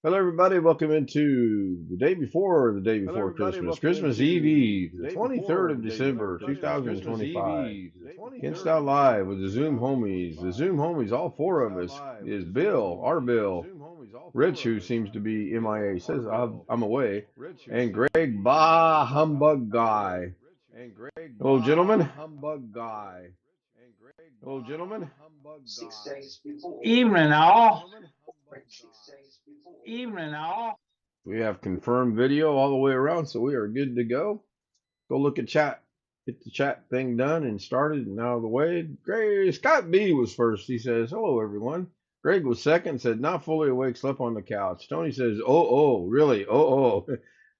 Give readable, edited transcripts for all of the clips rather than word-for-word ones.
Hello, everybody. Welcome into the day before Christmas, Christmas Eve, the 23rd of December, 2025. Against Out Live with the Zoom homies. The Zoom homies, all four of us, is Bill, our Bill, Rich, who seems to be MIA, says I'm away, and Greg, Bah Humbug Guy. Hello, gentlemen. Hello, gentlemen. Evening all. Evening all. We have confirmed video all the way around, so we are good to go. Go look at chat. Get the chat thing done and started and out of the way. Greg, Scott B was first. He says, hello, everyone. Greg was second, said, not fully awake, slept on the couch. Tony says, really?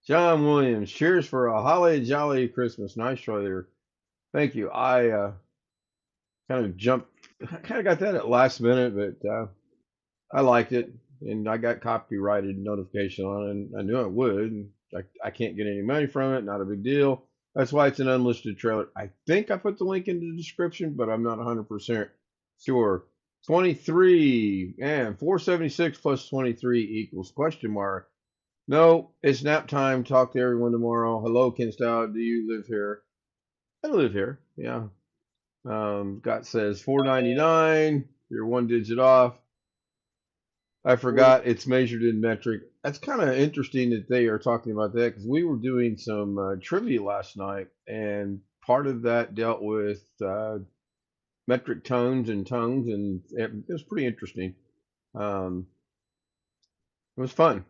John Williams, cheers for a holly jolly Christmas. Nice try there. Thank you. I kind of got that at last minute, but I liked it. And I got copyrighted notification on it, and I knew I would. I can't get any money from it, not a big deal. That's why it's an unlisted trailer. I think I put the link in the description, but I'm not 100% sure. 23 and 476 plus 23 equals question mark. No, it's nap time. Talk to everyone tomorrow. Hello, Ken Stout. Do you live here? I live here. Yeah. Scott says 499. You're one digit off. I forgot it's measured in metric. That's kind of interesting that they are talking about that because we were doing some trivia last night, and part of that dealt with metric tones and tongues, and it was pretty interesting. It was fun.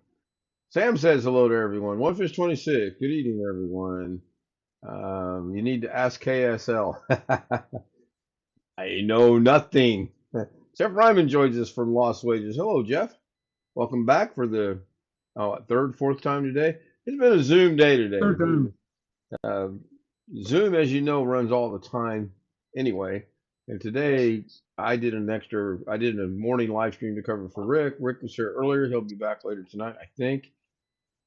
Sam says hello to everyone. One Fish 26. Good evening, everyone. You need to ask KSL. I know nothing. Jeff Ryman joins us from Lost Wages. Hello, Jeff. Welcome back for the third, fourth time today. It's been a Zoom day today. Third time. Zoom, as you know, runs all the time anyway. And today I did a morning live stream to cover for Rick. Rick was here earlier. He'll be back later tonight, I think.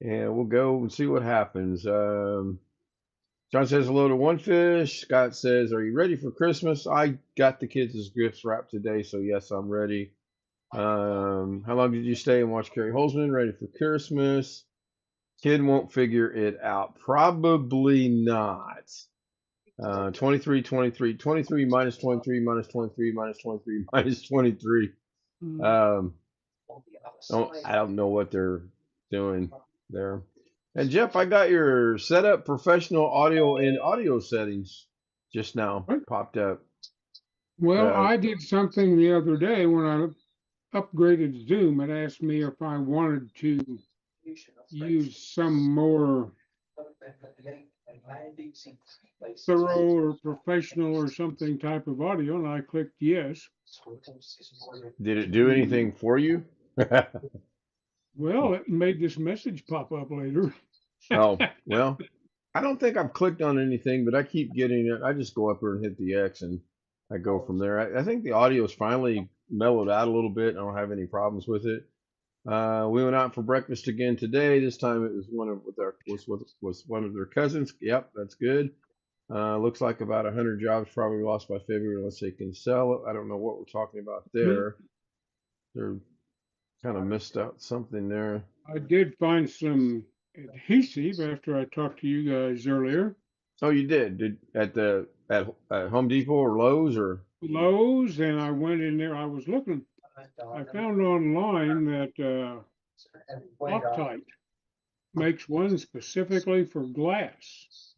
And we'll go and see what happens. John says hello to One Fish. Scott says, are you ready for Christmas? I got the kids' gifts wrapped today, so yes, I'm ready. How long did you stay and watch Carrie Holzman? Ready for Christmas? Kid won't figure it out. Probably not. 23 minus 23 minus 23 minus 23 minus 23. I don't know what they're doing there. And Jeff, I got your setup professional audio and audio settings just now popped up. Well, I did something the other day when I upgraded Zoom. It asked me if I wanted to use some more thorough or professional or something type of audio, and I clicked yes. Did it do anything for you? Well, it made this message pop up later. Oh, well, I don't think I've clicked on anything, but I keep getting it. I just go up here and hit the X and I go from there. I think the audio's finally mellowed out a little bit. I don't have any problems with it. We went out for breakfast again today. This time it was one of their cousins. Yep, that's good. Looks like about 100 jobs probably lost by February unless they can sell it. I don't know what we're talking about there. They're kind of missed out something there. I did find some adhesive after I talked to you guys earlier. Oh, you did? At Home Depot or Lowe's or? Lowe's, and I went in there. I was looking. I found online that Loctite makes one specifically for glass,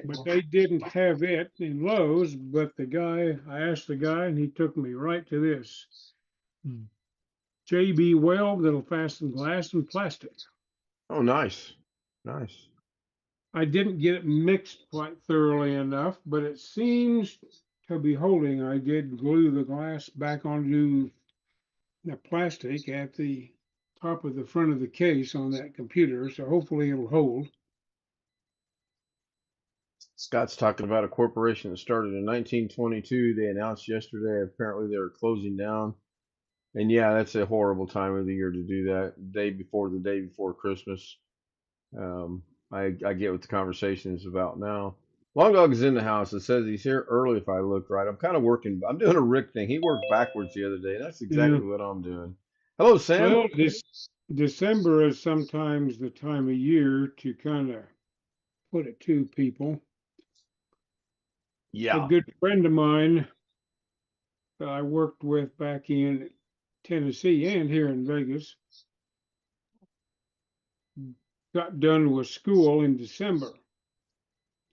but they didn't have it in Lowe's. But I asked the guy, and he took me right to this JB Weld that'll fasten glass and plastic. Oh, nice. I didn't get it mixed quite thoroughly enough, but it seems to be holding. I did glue the glass back onto the plastic at the top of the front of the case on that computer, so hopefully it'll hold. Scott's talking about a corporation that started in 1922. They announced yesterday apparently they were closing down. And yeah, that's a horrible time of the year to do that. The day before Christmas. I get what the conversation is about now. Long Dog is in the house. It says he's here early if I look right. I'm kind of working. I'm doing a Rick thing. He worked backwards the other day. That's exactly what I'm doing. Hello, Sam. Well, December is sometimes the time of year to kind of put it to people. A Yeah. good friend of mine that I worked with back in Tennessee and here in Vegas got done with school in December.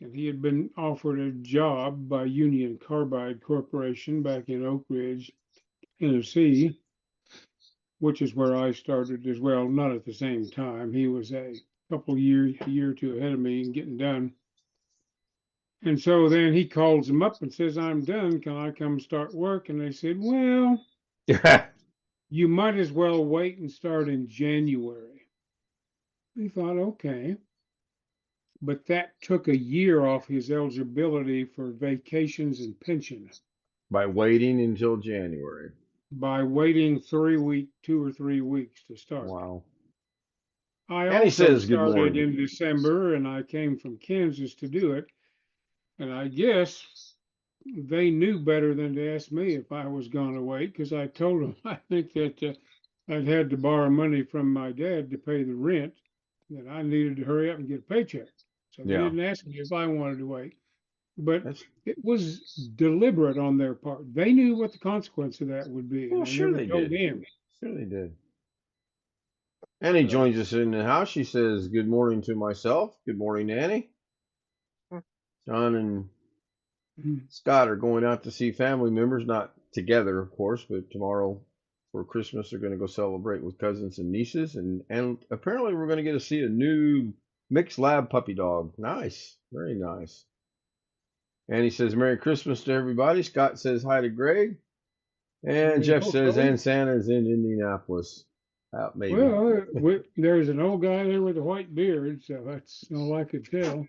And he had been offered a job by Union Carbide Corporation back in Oak Ridge, Tennessee, which is where I started as well, not at the same time. He was a a year or two ahead of me in getting done. And so then he calls them up and says, I'm done. Can I come start work? And they said, well, you might as well wait and start in January. We thought, okay. But that took a year off his eligibility for vacations and pension By waiting until January. by waiting 2 or 3 weeks to start. Wow. I And he also says good started morning. in December and I came from Kansas to do it. And I guess they knew better than to ask me if I was going to wait because I told them I think that I'd had to borrow money from my dad to pay the rent, that I needed to hurry up and get a paycheck. So they Yeah. didn't ask me if I wanted to wait. But That's it was deliberate on their part. They knew what the consequence of that would be, and well, they sure never they told did. him. Sure they did. And he So, joins us in the house. She says, good morning to myself. Good morning, Annie. John and mm, Scott are going out to see family members, not together, of course, but tomorrow for Christmas they're going to go celebrate with cousins and nieces, and apparently we're going to get to see a new mixed lab puppy dog. Nice, very nice. And he says, Merry Christmas to everybody. Scott says hi to Greg, and we Jeff hope says, so. and Santa's in Indianapolis. Maybe. Well, there's an old guy there with a white beard, so that's all I could tell.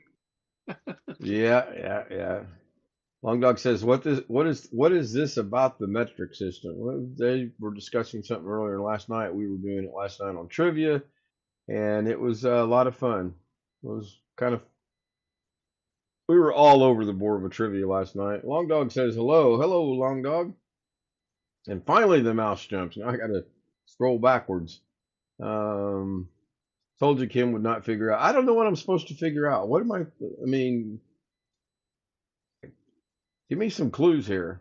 Yeah. Long Dog says, what is this about the metric system? Well, they were discussing something earlier last night. We were doing it last night on trivia, and it was a lot of fun. It was kind of we were all over the board with trivia last night. Long Dog says, hello, Long Dog, and finally the mouse jumps. Now I got to scroll backwards. Um, Told you Kim would not figure out. I don't know what I'm supposed to figure out. What am I? I mean, give me some clues here.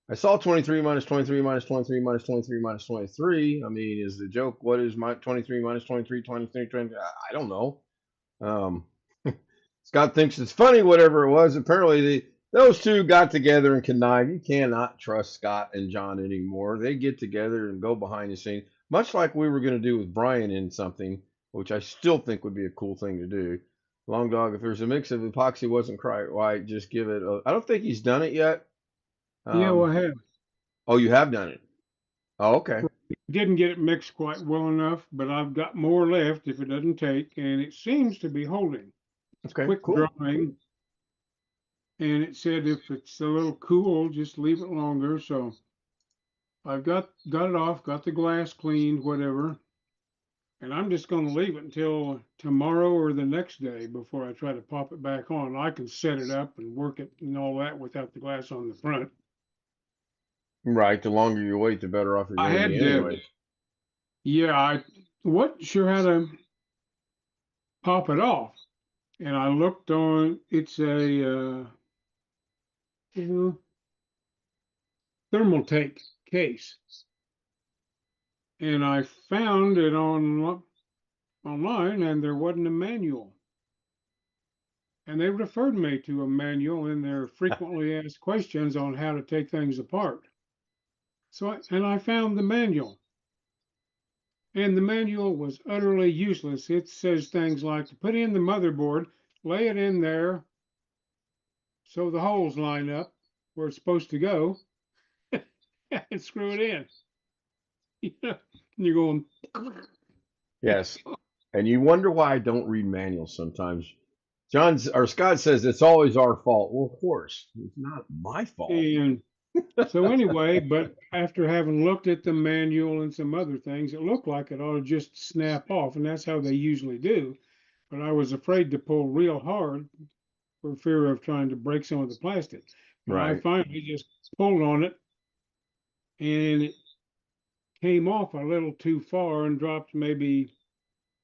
I saw 23 minus 23 minus 23 minus 23 minus 23. I mean, is the joke, what is my 23 minus 23, 23, 20? I don't know. Um, Scott thinks it's funny, whatever it was. Apparently, those two got together and connived. You cannot trust Scott and John anymore. They get together and go behind the scenes, much like we were going to do with Brian in something, which I still think would be a cool thing to do. Long Dog, if there's a mix of epoxy wasn't quite right, just give it I don't think he's done it yet. Yeah, well, Um, I have. oh, you have done it. Oh, okay. Didn't get it mixed quite well enough, but I've got more left if it doesn't take, and it seems to be holding. It's Okay, quick cool. drying, and it said if it's a little cool, just leave it longer. So I've got it off, got the glass cleaned, whatever, and I'm just going to leave it until tomorrow or the next day before I try to pop it back on. I can set it up and work it and all that without the glass on the front. Right. The longer you wait, the better off you're I going to had be to, anyway. yeah, I wasn't sure how to pop it off, and I looked on. It's a you know, thermal take case, and I found it online, and there wasn't a manual. And they referred me to a manual in their frequently asked questions on how to take things apart. And I found the manual, and the manual was utterly useless. It says things like to put in the motherboard, lay it in there so the holes line up where it's supposed to go, and screw it in. And you're going, Yes. And you wonder why I don't read manuals sometimes. John's or Scott says it's always our fault. Well, of course, it's not my fault. and so anyway, but after having looked at the manual and some other things, it looked like it ought to just snap off, and that's how they usually do. But I was afraid to pull real hard for fear of trying to break some of the plastic. And I Right. finally just pulled on it, and it came off a little too far and dropped maybe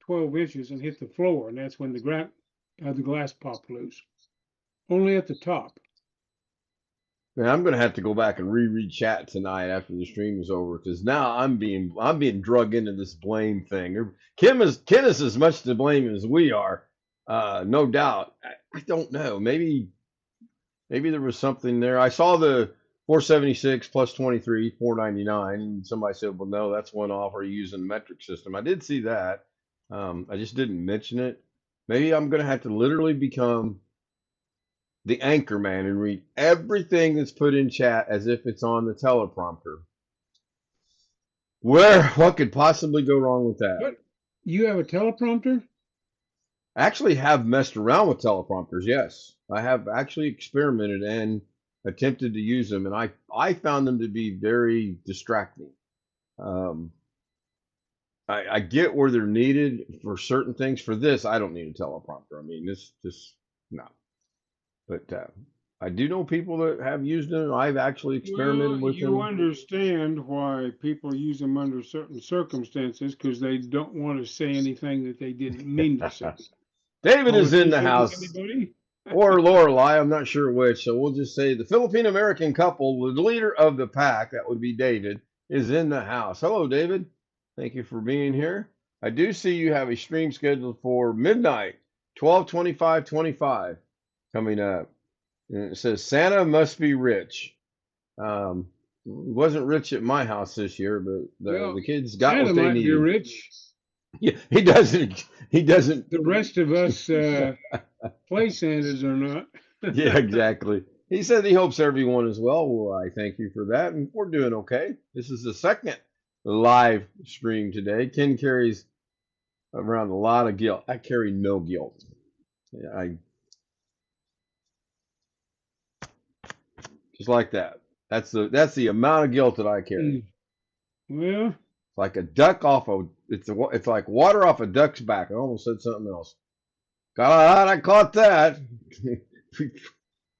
12 inches and hit the floor, and that's when the glass popped loose. Only at the top. Man, I'm gonna have to go back and reread chat tonight after the stream is over because now I'm being drug into this blame thing. Ken is as much to blame as we are, no doubt. I don't know. Maybe there was something there. I saw the 476 plus 23, 499, and somebody said, "Well, no, that's one off. Are you using the metric system?" I did see that. I just didn't mention it. Maybe I'm gonna have to literally become the anchor man and read everything that's put in chat as if it's on the teleprompter. What could possibly go wrong with that? But you have a teleprompter? I actually have messed around with teleprompters, yes. I have actually experimented and attempted to use them, and I found them to be very distracting. Um, I get where they're needed for certain things. For this, I don't need a teleprompter. I mean, this no. But I do know people that have used them. I've actually experimented Well, with you them. understand why people use them under certain circumstances because they don't want to say anything that they didn't mean to say. David is in the Politicians, house, anybody? or Lorelei. I'm not sure which. So we'll just say the Philippine American couple, the leader of the pack, that would be David, is in the house. Hello, David. Thank you for being here. I do see you have a stream scheduled for midnight, 12:25:25 coming up. And it says Santa must be rich. Wasn't rich at my house this year, but Well, the kids got Santa what they might be needed. rich. Yeah, he doesn't. He doesn't. The rest of us play Santas or not. Yeah, exactly. He said he hopes everyone is well. Well, I thank you for that, and we're doing okay. This is the second live stream today. Ken carries around a lot of guilt. I carry no guilt. Yeah, I just like that. That's the amount of guilt that I carry. Well, Like a duck off of it's like water off a duck's back. I almost said something else. God, I caught that.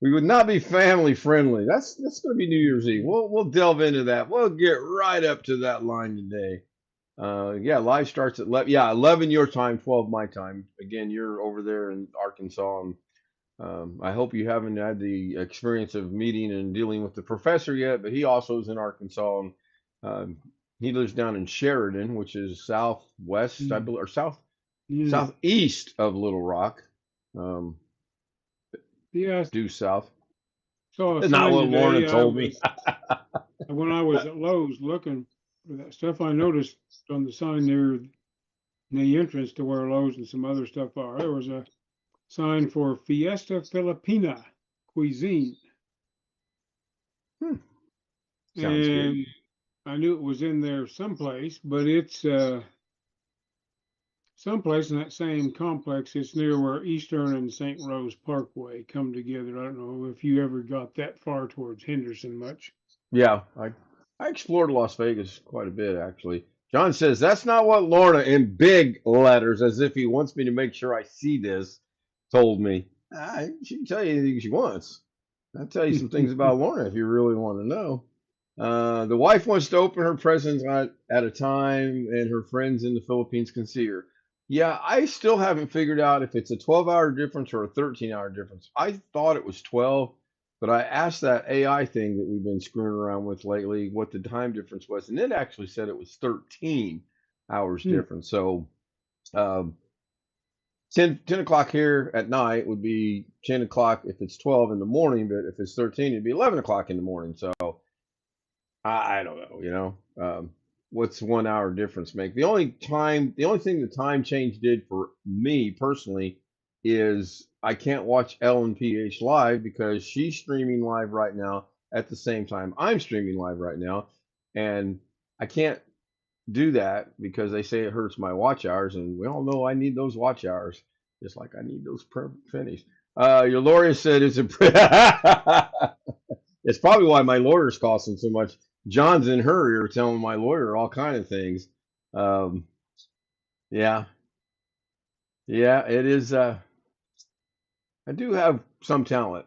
We would not be family friendly. That's going to be New Year's Eve. We'll delve into that. We'll get right up to that line today. Yeah, live starts at 11. Yeah, 11 your time, 12 my time. Again, you're over there in Arkansas, and I hope you haven't had the experience of meeting and dealing with the professor yet. But he also is in Arkansas, and um, he lives down in Sheridan, which is southwest, I believe, or yeah, southeast of Little Rock. Um, yeah. due south. Saw a That's not sign what Lorna today. told me. When I was at Lowe's looking for that stuff, I noticed on the sign near the entrance to where Lowe's and some other stuff are, there was a sign for Fiesta Filipina cuisine. Hmm. Sounds And good. I knew it was in there someplace, but it's someplace in that same complex. It's near where Eastern and St. Rose Parkway come together. I don't know if you ever got that far towards Henderson much. Yeah, I explored Las Vegas quite a bit actually. John says that's not what Lorna in big letters, as if he wants me to make sure I see this, told me. She can tell you anything she wants. I'll tell you some things about Lorna if you really want to know. The wife wants to open her presents at a time, and her friends in the Philippines can see her. Yeah, I still haven't figured out if it's a 12-hour difference or a 13-hour difference. I thought it was 12, but I asked that AI thing that we've been screwing around with lately what the time difference was, and it actually said it was 13 hours difference. So um, 10 o'clock here at night would be 10 o'clock if it's 12 in the morning, but if it's 13, it'd be 11 o'clock in the morning. So I don't know, what's 1 hour difference make? The only thing the time change did for me personally is I can't watch Ellen PH live because she's streaming live right now at the same time I'm streaming live right now, and I can't do that because they say it hurts my watch hours, and we all know I need those watch hours just like I need those pennies. Your lawyer said it's it's probably why my lawyer's costing so much. John's in her ear telling my lawyer all kind of things. Um, yeah, yeah, it is. I do have some talent.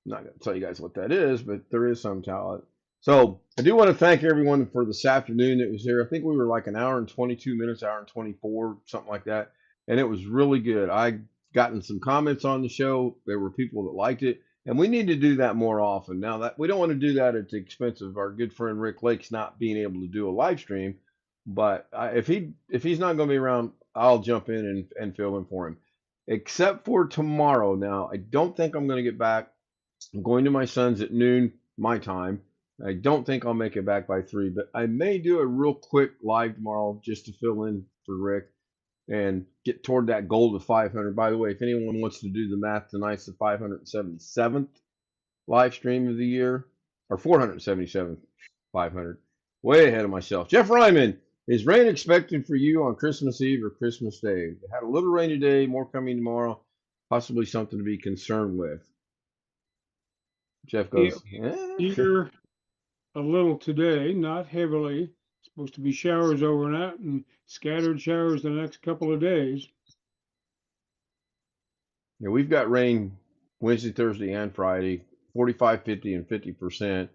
I'm not going to tell you guys what that is, but there is some talent. So I do want to thank everyone for this afternoon that was here. I think we were like an hour and 22 minutes, hour and 24, something like that. And it was really good. I gotten some comments on the show. There were people that liked it. And we need to do that more often. Now that we don't want to do that at the expense of our good friend Rick Lakes not being able to do a live stream. But if he's not going to be around, I'll jump in and fill in for him. Except for tomorrow. Now I don't think I'm going to get back. I'm going to my son's at noon my time. I don't think I'll make it back by 3, but I may do a real quick live tomorrow just to fill in for Rick and get toward that goal of 500. By the way, if anyone wants to do the math, tonight's the 577th live stream of the year, or 477th, 500. Way ahead of myself. Jeff Ryman, is rain expected for you on Christmas Eve or Christmas Day? We had a little rain today, more coming tomorrow, possibly something to be concerned with. Jeff Yeah, goes, yeah. here a little today, not heavily. Supposed to be showers overnight and scattered showers the next couple of days. Yeah, we've got rain Wednesday, Thursday, and Friday, 45, 50, and 50%.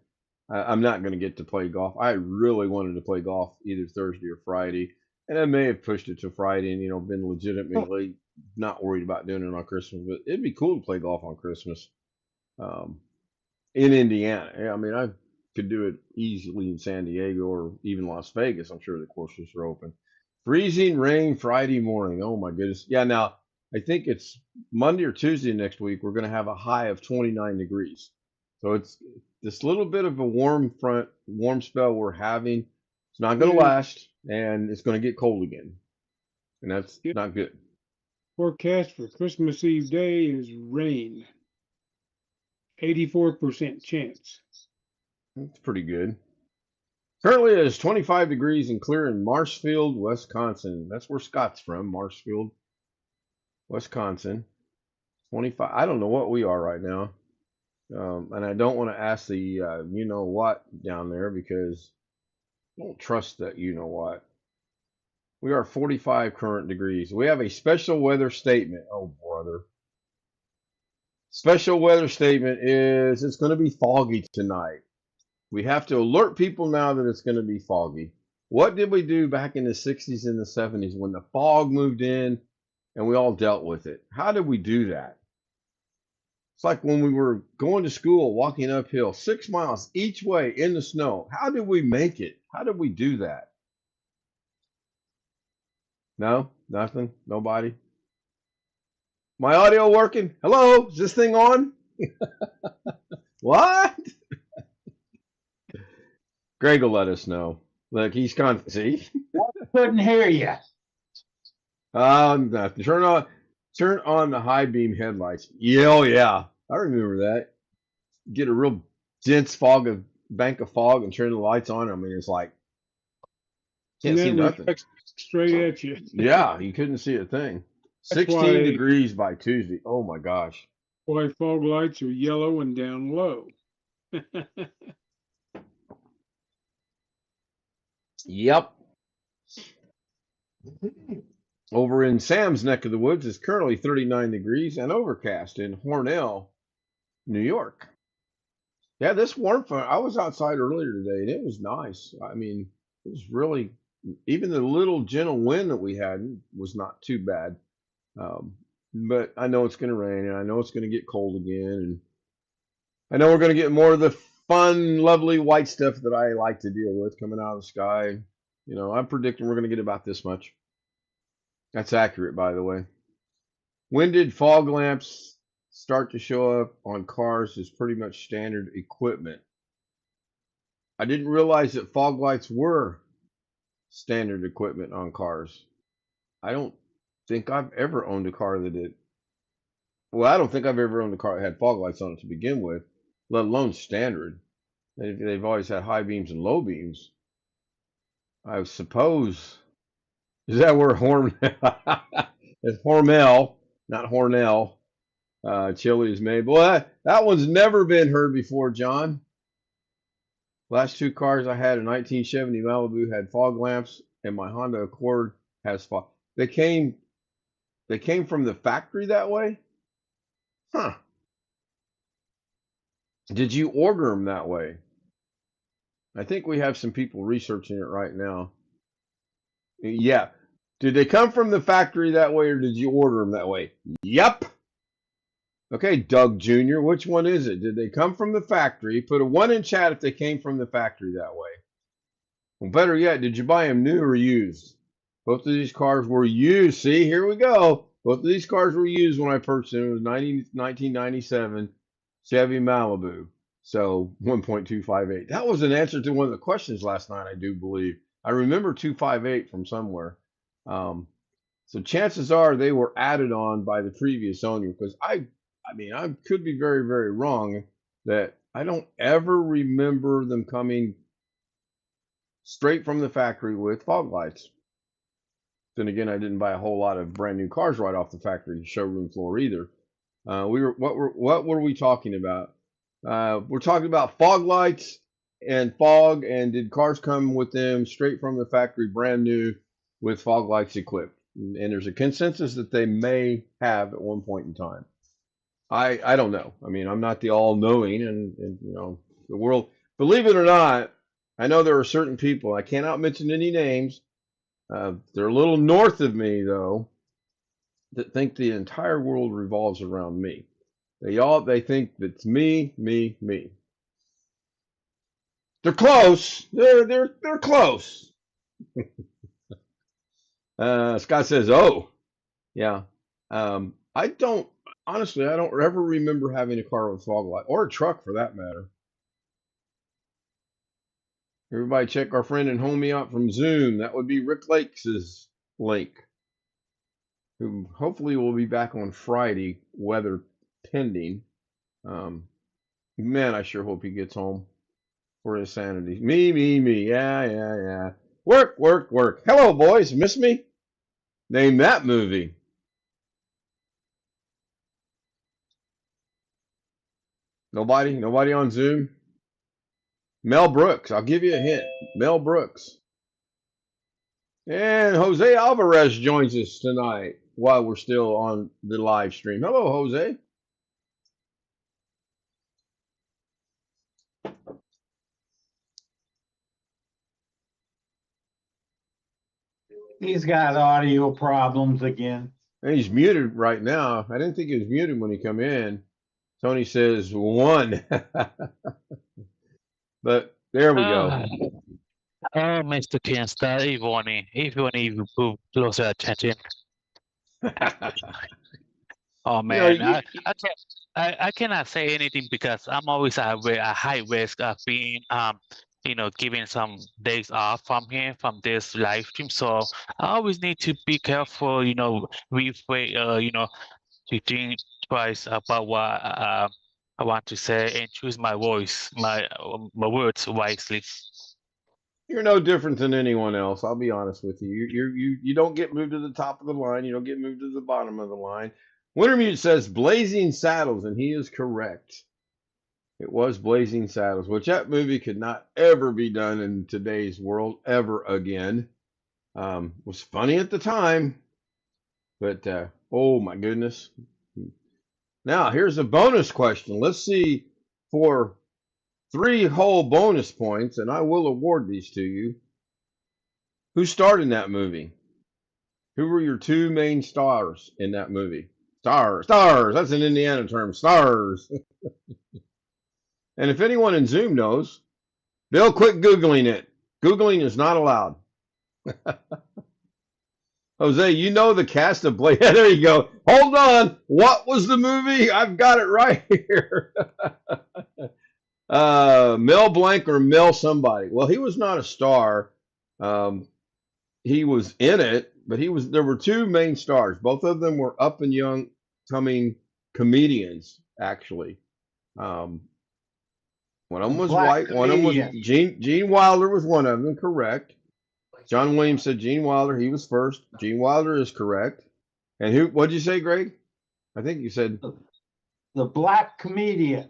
I'm not going to get to play golf. I really wanted to play golf either Thursday or Friday, and I may have pushed it to Friday and, been legitimately not worried about doing it on Christmas. But it'd be cool to play golf on Christmas um, in Indiana. Yeah, I mean, I could do it easily in San Diego or even Las Vegas. I'm sure the courses are open. Freezing rain Friday morning. Oh my goodness. Yeah, now I think it's Monday or Tuesday next week. We're going to have a high of 29 degrees. So it's this little bit of a warm spell we're having. It's not going to The last, and it's going to get cold again, and that's not good. forecast for Christmas Eve day is rain. 84% chance. It's pretty good. Currently, it is 25 degrees and clear in Marshfield, Wisconsin. That's where Scott's from, Marshfield, Wisconsin. 25. I don't know what we are right now. And I don't want to ask the you know what down there because I don't trust that you know what. We are 45 current degrees. We have a special weather statement. Oh, brother. Special weather statement is it's going to be foggy tonight. We have to alert people now that it's going to be foggy. What did we do back in the 60s and the 70s when the fog moved in and we all dealt with it? How did we do that? It's like when we were going to school, walking uphill 6 miles each way in the snow. How did we make it? How did we do that? No, nothing, nobody. My audio working? Hello, is this thing on? What? Greg will let us know. Look, he's see. Couldn't hear you. Turn on the high beam headlights. Yeah, oh yeah, I remember that. Get a real dense bank of fog, and turn the lights on. I mean, it's like And can't see that nothing. reflects straight at you. Yeah, you couldn't see a thing. That's 16 degrees by Tuesday. Oh my gosh. why fog lights are yellow and down low. Yep. Over in Sam's neck of the woods, it's currently 39 degrees and overcast in Hornell, New York. Yeah, this warm front, I was outside earlier today and it was nice. I mean, it was really, even the little gentle wind that we had was not too bad. But I know it's going to rain and I know it's going to get cold again. And I know we're going to get more of the fun, lovely white stuff that I like to deal with coming out of the sky. I'm predicting we're going to get about this much. That's accurate, by the way. When did fog lamps start to show up on cars is pretty much standard equipment. I didn't realize that fog lights were standard equipment on cars. I don't think I've ever owned a car that did. Well, I don't think I've ever owned a car that had fog lights on it to begin with, let alone standard. They've always had high beams and low beams. I suppose. Is that where it's Hormel, not Hornell, chili is made? Boy, that one's never been heard before, John. Last two cars I had, a 1970 Malibu had fog lamps, and my Honda Accord has fog. They came from the factory that way? Huh. Did you order them that way? I think we have some people researching it right now. Yeah. Did they come from the factory that way, or did you order them that way? Yep. Okay, Doug Jr., which one is it? Did they come from the factory? Put a 1 in chat if they came from the factory that way. Well, better yet, did you buy them new or used? Both of these cars were used. See, here we go. Both of these cars were used when I purchased them. It was 1997 Chevy Malibu. So 1.258. That was an answer to one of the questions last night, I do believe. I remember 258 from somewhere. So chances are they were added on by the previous owner, because I mean, I could be very, very wrong that I don't ever remember them coming straight from the factory with fog lights. Then again, I didn't buy a whole lot of brand new cars right off the factory showroom floor either. What were we talking about? We're talking about fog lights and fog, and did cars come with them straight from the factory, brand new, with fog lights equipped? And there's a consensus that they may have at one point in time. I don't know. I mean, I'm not the all-knowing, and you know, the world. Believe it or not, I know there are certain people. I cannot mention any names. They're a little north of me, though, that think the entire world revolves around me. They think that's me, me, me. They're close. They're close. Scott says, "Oh, yeah." I don't honestly. I don't ever remember having a car with fog light, or a truck for that matter. Everybody, check our friend and homie out from Zoom. That would be Rick Lakes' link, who hopefully will be back on Friday, weather pending. Man, I sure hope he gets home for his sanity. Me. Yeah. Work. Hello, boys. Miss me? Name that movie. Nobody on Zoom? Mel Brooks. I'll give you a hint. Mel Brooks. And Jose Alvarez joins us tonight while we're still on the live stream. Hello, Jose. He's got audio problems again. And he's muted right now. I didn't think he was muted when he come in. Tony says 1. But there we go. Oh, Mr. Kingstar, if you pay closer attention. Oh man, I cannot say anything because I'm always at a high risk of being given some days off from here from this live stream. So I always need to be careful, to think twice about what I want to say and choose my voice, my words wisely. You're no different than anyone else. I'll be honest with you. You don't get moved to the top of the line. You don't get moved to the bottom of the line. Wintermute says Blazing Saddles, and he is correct. It was Blazing Saddles, which that movie could not ever be done in today's world ever again. Was funny at the time, but oh my goodness. Now here's a bonus question. Let's see, for 3 whole bonus points, and I will award these to you. Who starred in that movie? Who were your 2 main stars in that movie? Stars. That's an Indiana term. Stars. And if anyone in Zoom knows, they'll quit Googling it. Googling is not allowed. Jose, you know the cast of Blade. There you go. Hold on. What was the movie? I've got it right here. Mel Blanc or Mel somebody. Well, he was not a star. He was in it, but there were 2 main stars. Both of them were up and young coming comedians, actually. One of them was Black white. One of them was comedian. Gene Wilder was one of them, correct. John Williams said Gene Wilder, he was first. Gene Wilder is correct. And what did you say, Greg? I think you said The black comedian.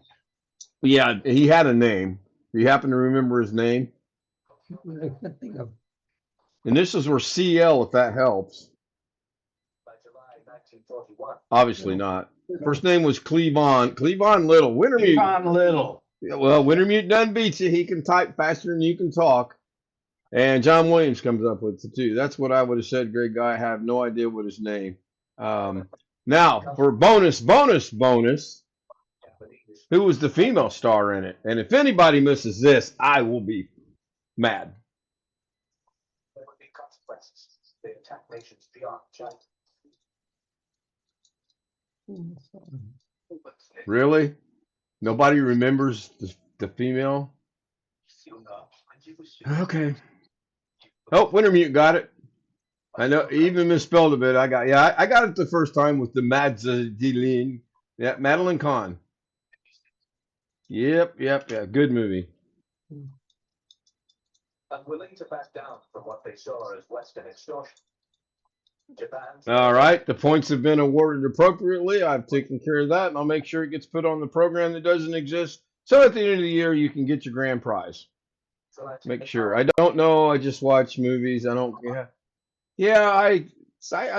Yeah, he had a name. Do you happen to remember his name? Initials were CL, if that helps. Obviously not. First name was Cleavon Little. Wintermute. Cleavon Little. Well, Wintermute done beats you. He can type faster than you can talk. And John Williams comes up with it too. That's what I would have said, great guy. I have no idea what his name. Now, for bonus, who was the female star in it? And if anybody misses this, I will be mad. Really? Nobody remembers the female? Okay. Oh, Wintermute got it. I know, even misspelled a bit. I got it the first time with the Madeline. Yeah, Madeline Kahn. Yep. Good movie. Unwilling to back down from what they saw as Western extortion. All right, the points have been awarded appropriately. I've taken care of that, and I'll make sure it gets put on the program that doesn't exist. So at the end of the year, you can get your grand prize. Make sure. I don't know. I just watch movies. I don't. Yeah. I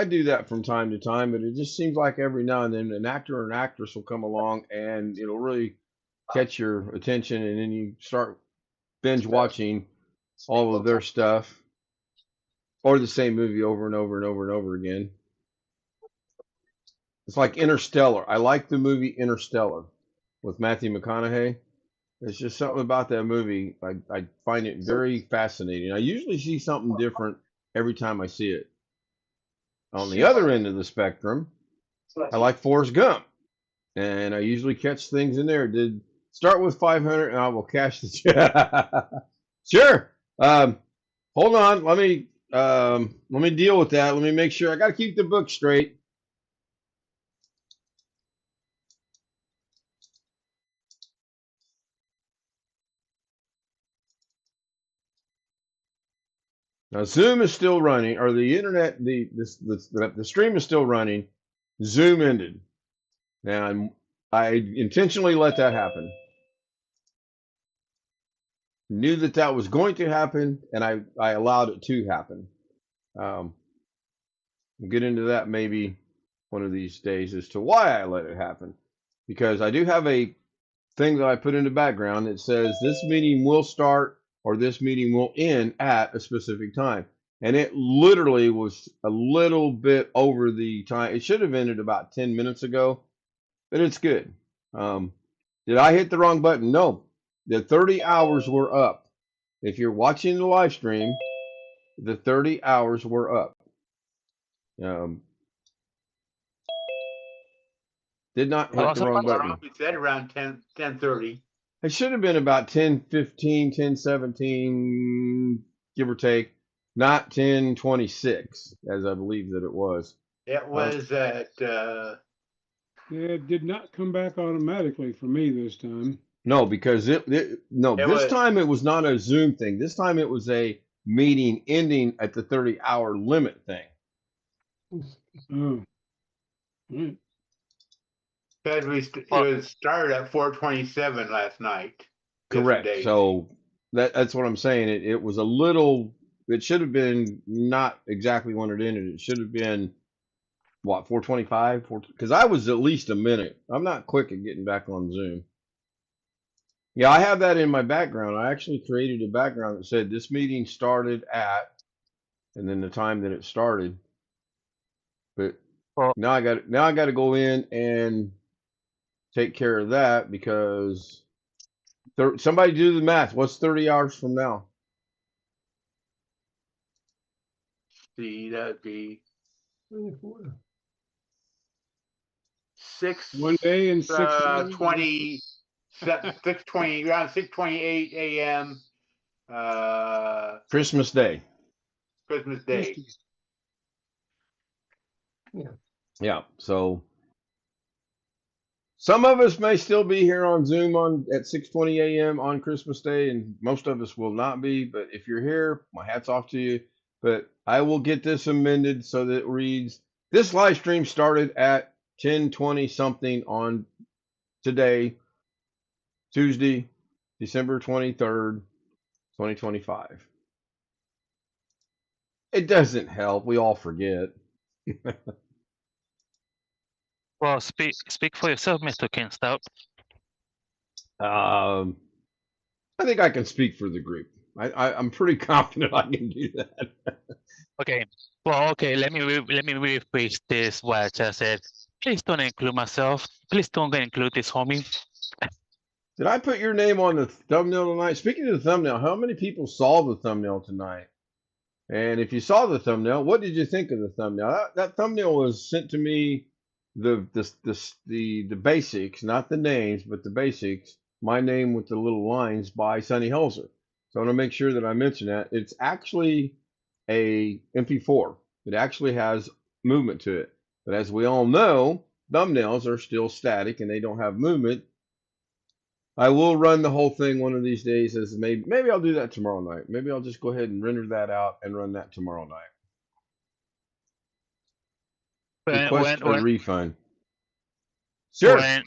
do that from time to time, but it just seems like every now and then an actor or an actress will come along and it'll really catch your attention, and then you start binge watching all of their stuff or the same movie over and over and over and over again. It's like Interstellar. I like the movie Interstellar with Matthew McConaughey. There's just something about that movie. I find it very fascinating. I usually see something different every time I see it. On the other end of the spectrum, I like Forrest Gump, and I usually catch things in there. Did start with 500, and I will cash the check. Sure. Hold on. Let me deal with that. Let me make sure. I got to keep the book straight. Now Zoom is still running, or the internet, the stream is still running. Zoom ended. Now I intentionally let that happen. Knew that was going to happen, and I allowed it to happen. We'll get into that maybe one of these days as to why I let it happen. Because I do have a thing that I put in the background that says this meeting will start or this meeting will end at a specific time. And it literally was a little bit over the time. It should have ended about 10 minutes ago, but it's good. Did I hit the wrong button? No. The 30 hours were up. If you're watching the live stream, the 30 hours were up. Did not hit the wrong button. We said around 10:30. It should have been about 10:15, 10:17, give or take, not 10:26, as I believe that it was. It was at. Yeah, it did not come back automatically for me this time. No, because this time it was not a Zoom thing. This time it was a meeting ending at the 30-hour limit thing. Oh. Right. Because it was started at 4:27 last night. Correct. So that's what I'm saying. It was a little. It should have been not exactly when it ended. It should have been what 4:25. Because I was at least a minute. I'm not quick at getting back on Zoom. Yeah, I have that in my background. I actually created a background that said this meeting started at, and then the time that it started. But now I got to go in and take care of that because somebody do the math. What's 30 hours from now? See, that'd be 6. 1 day and 6 20. 6:20 around 6:28 a.m. Christmas Day. Christmas Day. Yeah. So some of us may still be here on Zoom at 6:20 a.m. on Christmas Day, and most of us will not be. But if you're here, my hat's off to you. But I will get this amended so that it reads: this live stream started at 10:20 something on today, Tuesday, December 23rd, 2025. It doesn't help. We all forget. Well, speak for yourself, Mr. Kingstout. I think I can speak for the group. I'm pretty confident I can do that. Okay. Well, okay. Let me rephrase this. What I just said. Please don't include myself. Please don't include this homie. Did I put your name on the thumbnail tonight? Speaking of the thumbnail, how many people saw the thumbnail tonight? And if you saw the thumbnail, what did you think of the thumbnail? That thumbnail was sent to me, the basics, not the names, but the basics. My name with the little lines by Sonny Helzer. So I want to make sure that I mention that. It's actually a MP4. It actually has movement to it. But as we all know, thumbnails are still static and they don't have movement. I will run the whole thing one of these days as maybe I'll do that tomorrow night. Maybe I'll just go ahead and render that out and run that tomorrow night. Request a refund. Sure. When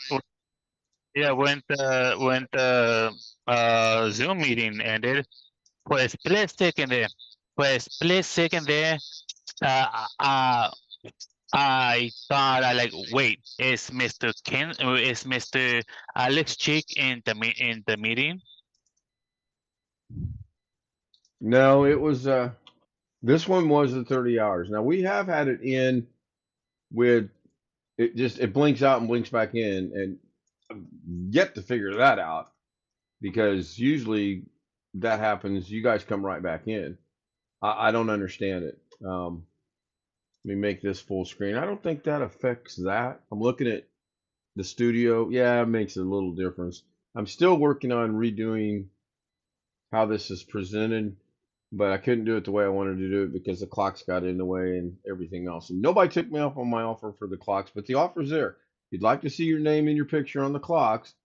the Zoom meeting ended, for a split second there, I thought wait, is Mr. Alex Chick in the meeting? No, it was this one was the 30 hours. Now we have had it in with it blinks out and blinks back in, and I've yet to figure that out because usually that happens. You guys come right back in. I don't understand it. Let me make this full screen. I don't think that affects that. I'm looking at the studio. Yeah, it makes a little difference. I'm still working on redoing how this is presented, but I couldn't do it the way I wanted to do it because the clocks got in the way and everything else. And nobody took me up on my offer for the clocks, but the offer's there. If you'd like to see your name and your picture on the clocks,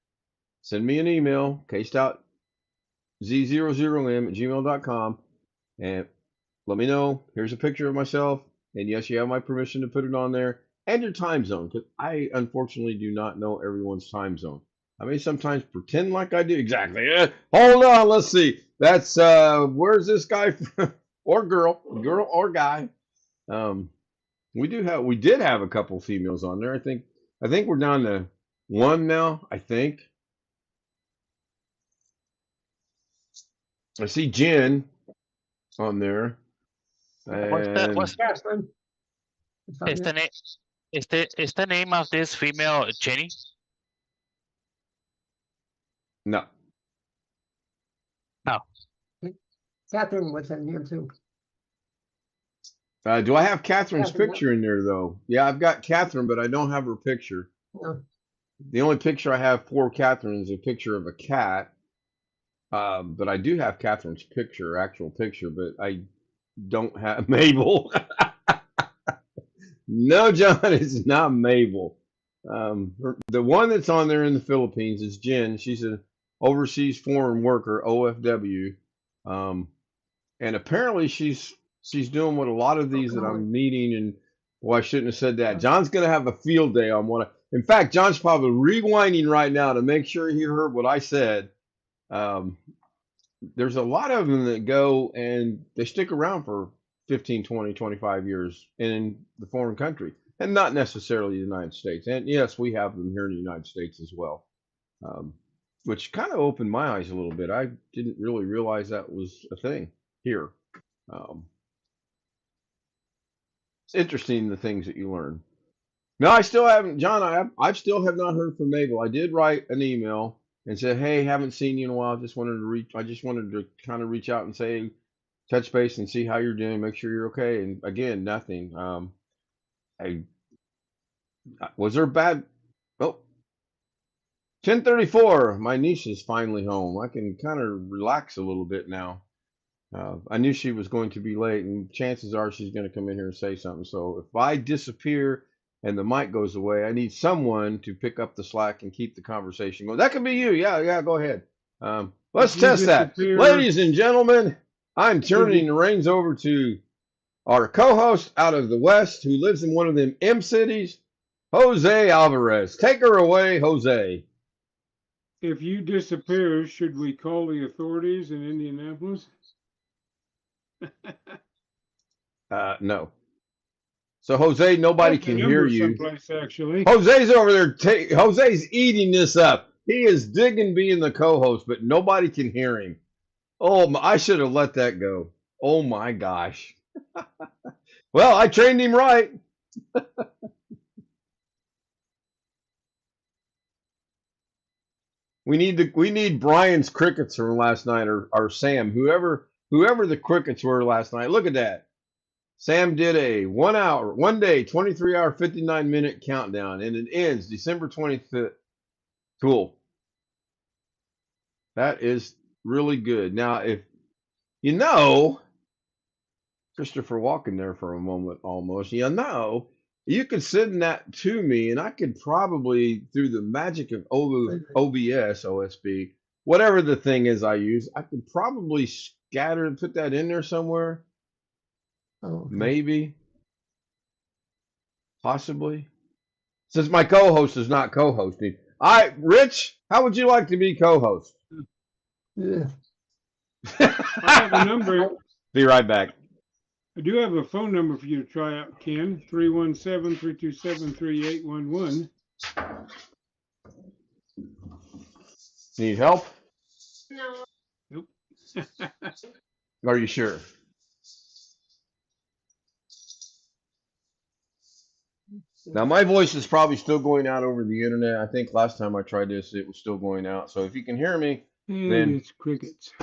send me an email, casedoutz000m@gmail.com, and let me know. Here's a picture of myself. And yes, you have my permission to put it on there and your time zone, because I unfortunately do not know everyone's time zone. I may sometimes pretend like I do. Exactly. Hold on. Let's see. That's where's this guy from? Or girl or guy. We did have a couple females on there. I think we're down to one now. I think. I see Jen on there. What's Catherine. is the name of this female Jenny? No. No. Catherine was in here too. Do I have Catherine's Catherine. picture in there though? Yeah, I've got Catherine, but I don't have her picture. No. The only picture I have for Catherine is a picture of a cat. But I do have Catherine's picture, actual picture, but I don't have Mabel. No, John, it's not Mabel. The one that's on there in the Philippines is Jen. She's an overseas foreign worker, OFW. And apparently she's doing what a lot of these that I'm meeting, and well, I shouldn't have said that. John's going to have a field day on one. In fact, John's probably rewinding right now to make sure he heard what I said. There's a lot of them that go and they stick around for 15, 20, 25 years in the foreign country, and not necessarily the United States. And yes, we have them here in the United States as well, which kind of opened my eyes a little bit. I didn't really realize that was a thing here. It's interesting the things that you learn. No, I still haven't, John. I still have not heard from Mabel. I did write an email and said, "Hey, haven't seen you in a while. I just wanted to kind of reach out and say, touch base and see how you're doing, make sure you're okay." And again, nothing. Was there bad? Oh, 10:34. My niece is finally home. I can kind of relax a little bit now. I knew she was going to be late, and chances are she's going to come in here and say something. So if I disappear and the mic goes away, I need someone to pick up the slack and keep the conversation going. That could be you. Yeah, go ahead. Let's test that. Ladies and gentlemen, I'm turning the reins over to our co-host out of the West who lives in one of them M cities, Jose Alvarez. Take her away, Jose. If you disappear, should we call the authorities in Indianapolis? No. So Jose, nobody can hear you. Actually. Jose's over there. Jose's eating this up. He is digging being the co-host, but nobody can hear him. Oh, I should have let that go. Oh my gosh. Well, I trained him right. We need Brian's crickets from last night, or Sam, whoever the crickets were last night. Look at that. Sam did a 1 day, 23-hour, 59-minute countdown, and it ends December 25th. Cool. That is really good. Now, if you know Christopher Walken there for a moment almost, you could send that to me, and I could probably, through the magic of OBS, OSB, whatever the thing is I use, I could probably scatter and put that in there somewhere. Oh, okay. Maybe. Possibly. Since my co-host is not co-hosting. Rich, how would you like to be co-host? Yeah. I have a number. Be right back. I do have a phone number for you to try out, Ken. 317-327-3811. Need help? Nope. Are you sure? Now, my voice is probably still going out over the internet. I think last time I tried this, it was still going out. So if you can hear me, And then it's crickets.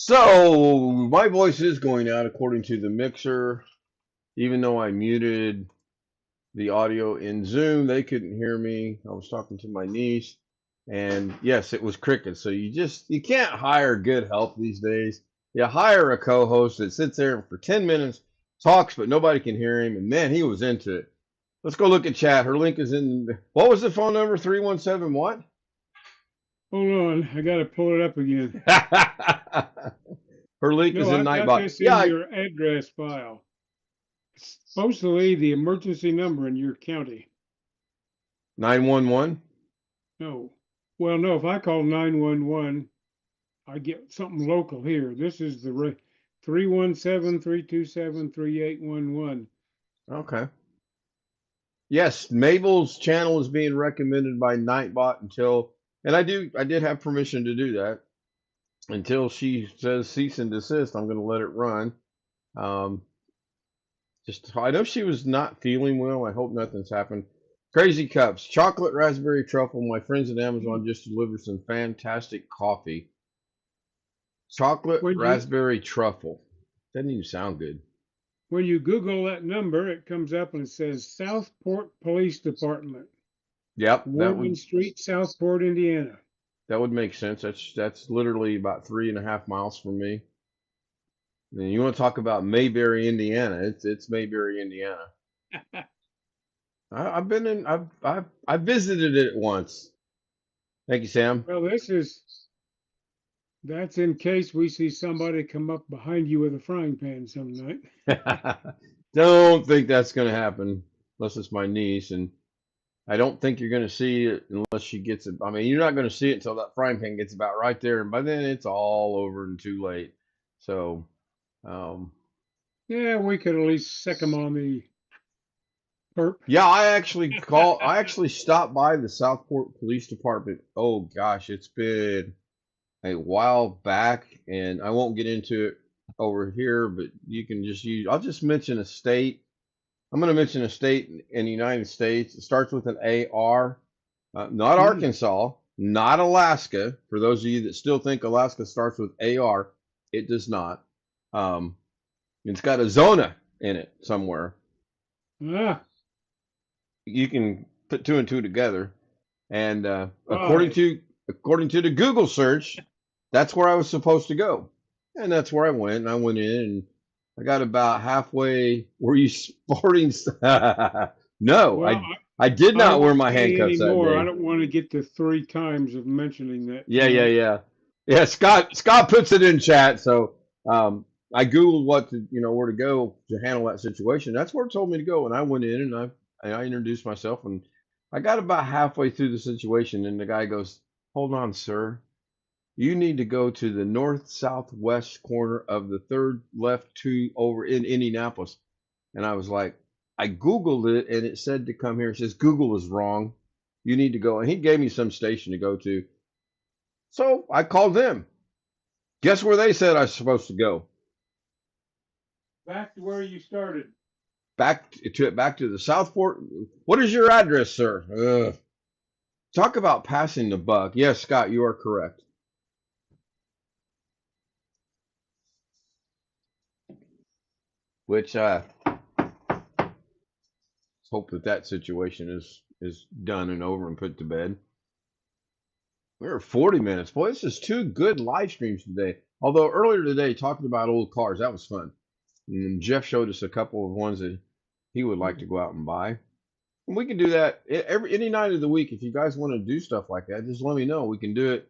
so my voice is going out according to the mixer. Even though I muted the audio in Zoom, they couldn't hear me. I was talking to my niece, and yes, it was crickets. So you can't hire good help these days. You hire a co-host that sits there for 10 minutes, talks, but nobody can hear him, and man, he was into it. Let's go look at chat. Her link is in. What was the phone number? 317 what? Hold on, I got to pull it up again. Her link is No, in I've got Nightbot. this in your address file. It's supposedly the emergency number in your county. 911. No. Well, no, if I call 911, I get something local here. This is the 317-327-3811. Okay. Yes, Mabel's channel is being recommended by Nightbot and I did have permission to do that until she says cease and desist. I'm going to let it run. I know she was not feeling well. I hope nothing's happened. Crazy Cups, chocolate raspberry truffle. My friends at Amazon just delivered some fantastic coffee. Chocolate raspberry truffle. Doesn't even sound good. When you Google that number, it comes up and it says Southport Police Department. Yep. Warren Street, Southport, Indiana. That would make sense. That's literally about 3.5 miles from me. And you want to talk about Mayberry, Indiana? It's Mayberry, Indiana. I've visited it once. Thank you, Sam. Well, that's in case we see somebody come up behind you with a frying pan some night. Don't think that's going to happen unless it's my niece, and I don't think you're going to see it unless she gets it. I mean, you're not going to see it until that frying pan gets about right there, and by then it's all over and too late. So, yeah, we could at least sick them on the perp. Yeah, I actually stopped by the Southport Police Department. Oh gosh, it's been a while back, and I won't get into it over here, but you can I'll just mention a state. I'm going to mention a state in the United States. It starts with an AR, not Arkansas, not Alaska. For those of you that still think Alaska starts with AR, it does not. It's got a Zona in it somewhere. Ah. You can put two and two together, and according to the Google search, that's where I was supposed to go, and that's where I went. And I went in, and I got about halfway. Were you sporting? No, well, I did not wear my handcuffs that day. I don't want to get to 3 times of mentioning that. Yeah. Scott puts it in chat, so I Googled where to go to handle that situation. That's where it told me to go, and I went in and I introduced myself, and I got about halfway through the situation, and the guy goes, hold on, sir. You need to go to the north-southwest corner of the third left two over in Indianapolis. And I was like, I Googled it and it said to come here. It says Google is wrong. You need to go. And he gave me some station to go to. So I called them. Guess where they said I was supposed to go? Back to where you started. Back to the South Fork. What is your address, sir? Talk about passing the buck. Yes, Scott, you are correct. Which hope that situation is done and over and put to bed. We're 40 minutes. Boy, this is two good live streams today. Although earlier today, talking about old cars, that was fun. And Jeff showed us a couple of ones that he would like to go out and buy. And we can do that any night of the week. If you guys want to do stuff like that, just let me know. We can do it.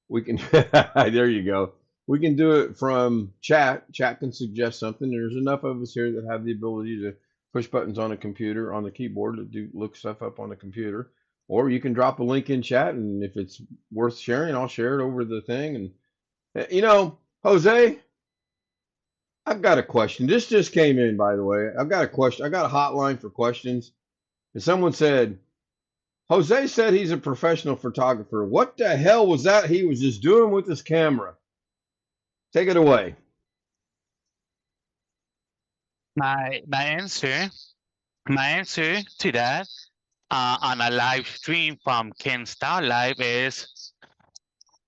We can. There you go. We can do it from chat. Chat can suggest something. There's enough of us here that have the ability to push buttons on a computer, on the keyboard, to look stuff up on the computer. Or you can drop a link in chat, and if it's worth sharing, I'll share it over the thing. And you know, Jose, I've got a question. This just came in, by the way. I've got a question. I got a hotline for questions. And someone said, Jose said he's a professional photographer. What the hell was that he was just doing with his camera? Take it away. My answer to that on a live stream from Ken Star Live is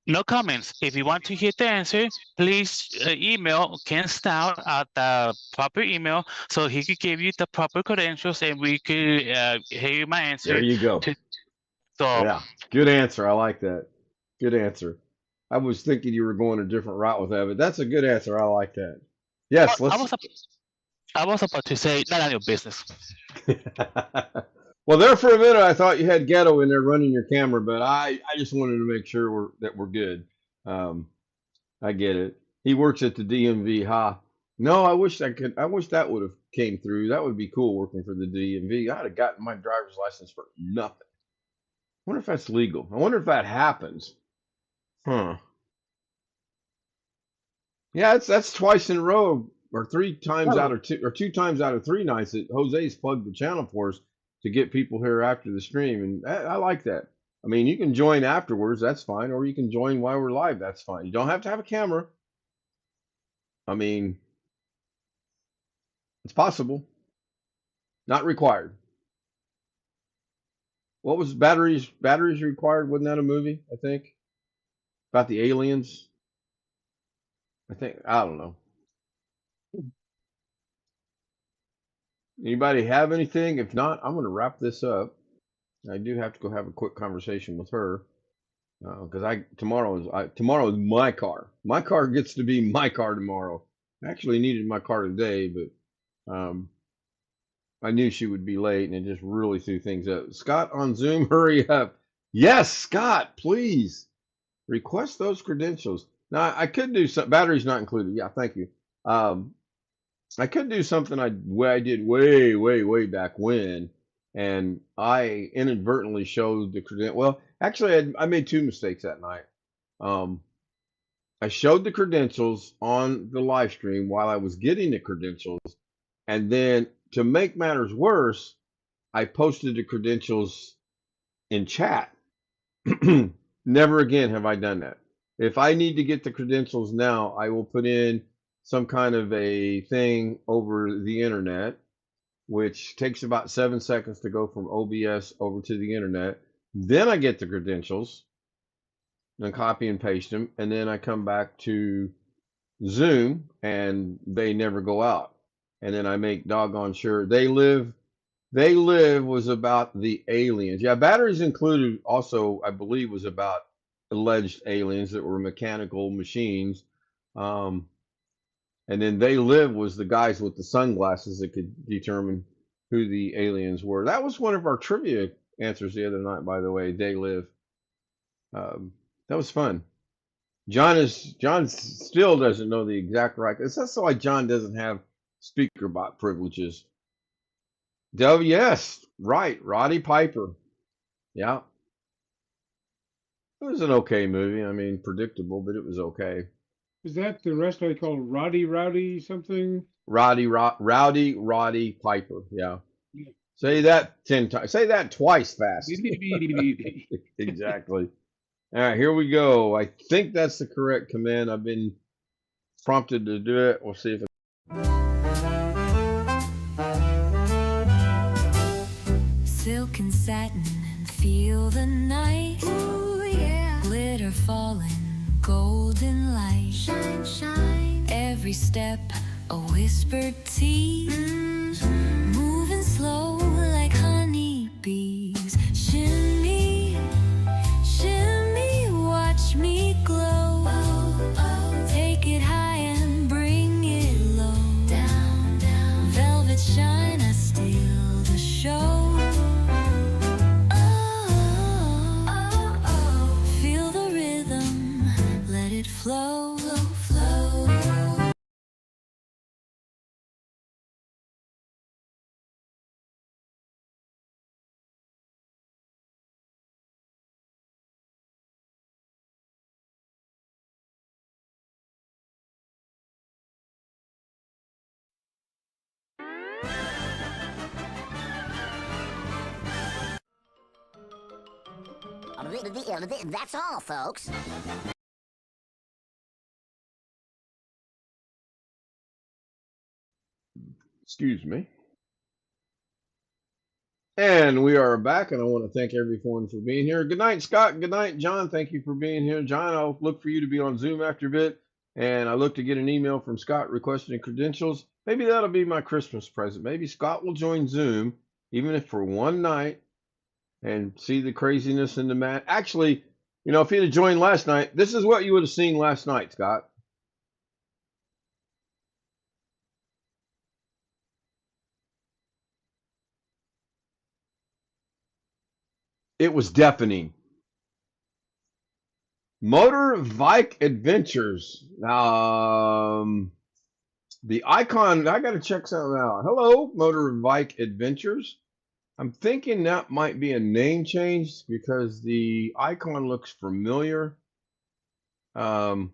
no comments. If you want to hear the answer, please email Ken Star at the proper email so he could give you the proper credentials and we could hear my answer. There you go. Yeah, good answer. I like that. Good answer. I was thinking you were going a different route with that, but that's a good answer. I like that. Yes, I was about to say, none of your business. Well, there for a minute, I thought you had Ghetto in there running your camera, but I just wanted to make sure that we're good. I get it. He works at the DMV, huh? No, I wish that would have came through. That would be cool working for the DMV. I'd have gotten my driver's license for nothing. I wonder if that's legal. I wonder if that happens. Huh. Yeah, that's twice in a row, or three times out of two, or 2 times out of 3 nights that Jose's plugged the channel for us to get people here after the stream, and I like that. I mean, you can join afterwards, that's fine, or you can join while we're live, that's fine. You don't have to have a camera. I mean, it's possible. Not required. What was batteries required? Wasn't that a movie, I think? About the aliens? I don't know. Anybody have anything? If not, I'm going to wrap this up. I do have to go have a quick conversation with her because tomorrow is my car. My car gets to be my car tomorrow. I actually needed my car today, but I knew she would be late, and it just really threw things up. Scott on Zoom, hurry up! Yes, Scott, please request those credentials. Now I could do some. Batteries not included. Yeah, thank you. I could do something I did way back when, and I inadvertently showed the credentials. Well, actually, I made 2 mistakes that night. I showed the credentials on the live stream while I was getting the credentials, and then to make matters worse, I posted the credentials in chat. Never again have I done that. If I need to get the credentials now, I will put in some kind of a thing over the internet, which takes about 7 seconds to go from OBS over to the internet. Then I get the credentials and copy and paste them, and then I come back to Zoom and they never go out. And then I make doggone sure They Live was about the aliens. Yeah, batteries included also, I believe, was about alleged aliens that were mechanical machines. And then They Live was the guys with the sunglasses that could determine who the aliens were. That was one of our trivia answers the other night, by the way. They Live. That was fun. John still doesn't know the exact right. That's why John doesn't have speaker bot privileges. Yes, right. Roddy Piper. Yeah. It was an okay movie. I mean, predictable, but it was okay. Is that the wrestler called Roddy something? Rowdy Piper. Yeah. Yeah. Say that 10 times. Say that twice fast. Exactly. All right, here we go. I think that's the correct command. I've been prompted to do it. We'll see if it. Silk and satin and feel the night. Ooh, yeah. Glitter falling, golden light. Shine, shine. Every step a whispered tease. Moving slow like honey bees. Shimmy, shimmy, watch me glow. Oh, oh. Take it high and bring it low. Down, down. Velvet shine, I steal the show. Flow, flow. That's all, folks. Excuse me. And we are back, and I want to thank everyone for being here. Good night, Scott. Good night, John. Thank you for being here. John, I'll look for you to be on Zoom after a bit. And I look to get an email from Scott requesting credentials. Maybe that'll be my Christmas present. Maybe Scott will join Zoom, even if for one night, and see the craziness in the mat. Actually, you know, if he'd have joined last night, this is what you would have seen last night, Scott. It was deafening. Motorbike Adventures. The icon, I got to check something out. Hello, Motorbike Adventures. I'm thinking that might be a name change because the icon looks familiar. Nida,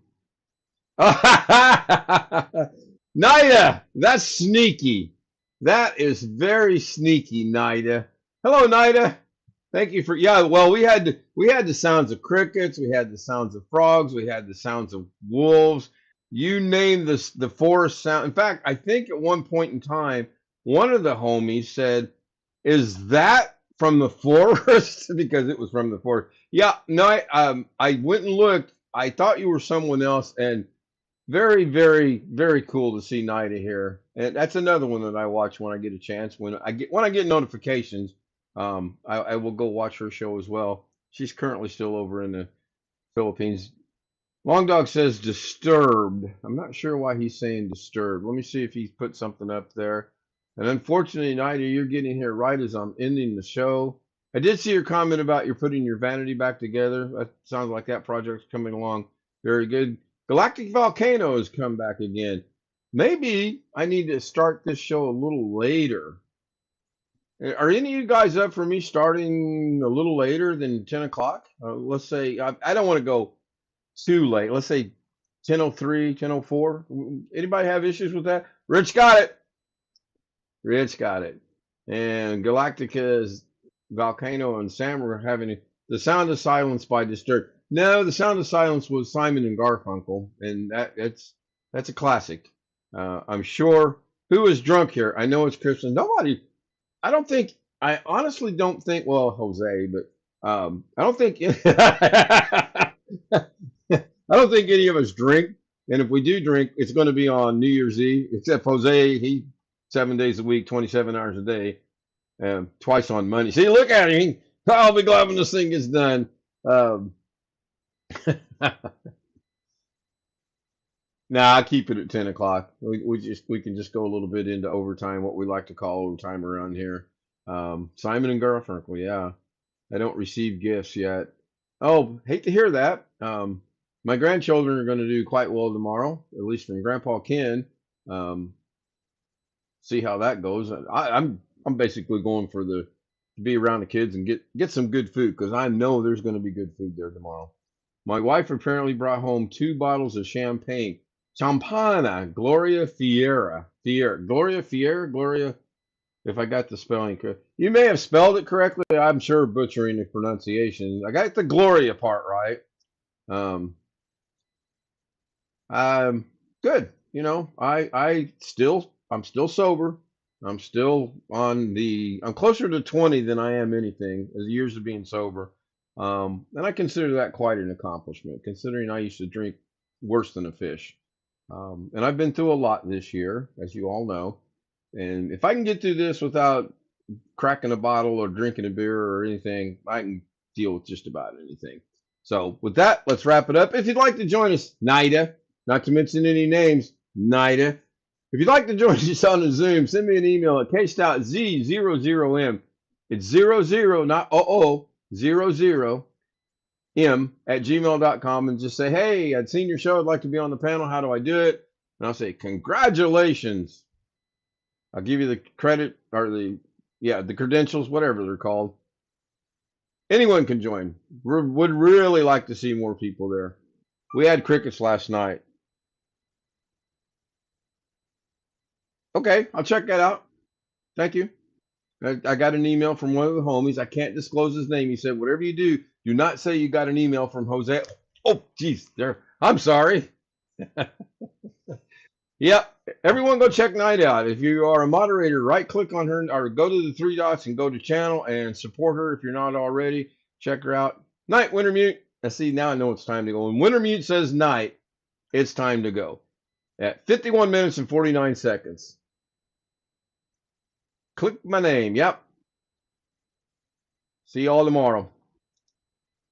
that's sneaky. That is very sneaky, Nida. Hello, Nida. Thank you for, yeah, well, we had the sounds of crickets, we had the sounds of frogs, we had the sounds of wolves. You name the forest sound. In fact, I think at one point in time, one of the homies said, "Is that from the forest?" Because it was from the forest. Yeah, no, I went and looked. I thought you were someone else, and very, very, very cool to see Nida here. And that's another one that I watch when I get a chance. When I get notifications, I will go watch her show as well. She's currently still over in the Philippines. Long Dog says disturbed. I'm not sure why he's saying disturbed. Let me see if he's put something up there. And unfortunately, Nida, you're getting here right as I'm ending the show. I did see your comment about you're putting your vanity back together. That sounds like that project's coming along very good. Galactic Volcano has come back again. Maybe I need to start this show a little later. Are any of you guys up for me starting a little later than 10 o'clock? Let's say, I don't want to go too late. Let's say 10:03, 10:04. Anybody have issues with that? Rich got it. Rich got it. And Galactica's Volcano and Sam were having The Sound of Silence by Disturbed. No, The Sound of Silence was Simon and Garfunkel, and that's a classic. I'm sure. Who is drunk here? I know it's Christian. Nobody. I honestly don't think. Well, Jose, but I don't think. I don't think any of us drink, and if we do drink, it's going to be on New Year's Eve. Except Jose, he 7 days a week, 27 hours a day, twice on Monday. See, look at him. I'll be glad when this thing is done. Nah, I keep it at 10 o'clock. We can just go a little bit into overtime, what we like to call overtime around here. Simon and Garfunkel, yeah. I don't receive gifts yet. Oh, hate to hear that. My grandchildren are going to do quite well tomorrow, at least from Grandpa Ken. See how that goes. I'm basically going for the to be around the kids and get some good food, because I know there's going to be good food there tomorrow. My wife apparently brought home 2 bottles of champagne. Champana, Gloria Fiera. Gloria Fiera? Gloria, if I got the spelling correct. You may have spelled it correctly. I'm sure butchering the pronunciation. I got the Gloria part right. Good. You know, I'm still sober. I'm still I'm closer to 20 than I am anything as years of being sober. And I consider that quite an accomplishment, considering I used to drink worse than a fish. And I've been through a lot this year, as you all know. And if I can get through this without cracking a bottle or drinking a beer or anything, I can deal with just about anything. So with that, let's wrap it up. If you'd like to join us, NIDA, not to mention any names, NIDA. If you'd like to join us on the Zoom, send me an email at k.z00m. It's 00, not 00, m@gmail.com, and just say, hey, I'd seen your show. I'd like to be on the panel. How do I do it? And I'll say, congratulations. I'll give you the credit or the credentials, whatever they're called. Anyone can join. Would really like to see more people there. We had crickets last night. Okay, I'll check that out. Thank you. I got an email from one of the homies. I can't disclose his name. He said, whatever you do, do not say you got an email from Jose. Oh, geez, I'm sorry. Yep. Everyone go check Night out. If you are a moderator, right click on her or go to the 3 dots and go to channel and support her if you're not already. Check her out. Night, Wintermute. See, now I know it's time to go. When Wintermute says night, it's time to go. At 51 minutes and 49 seconds. Click my name. Yep. See you all tomorrow.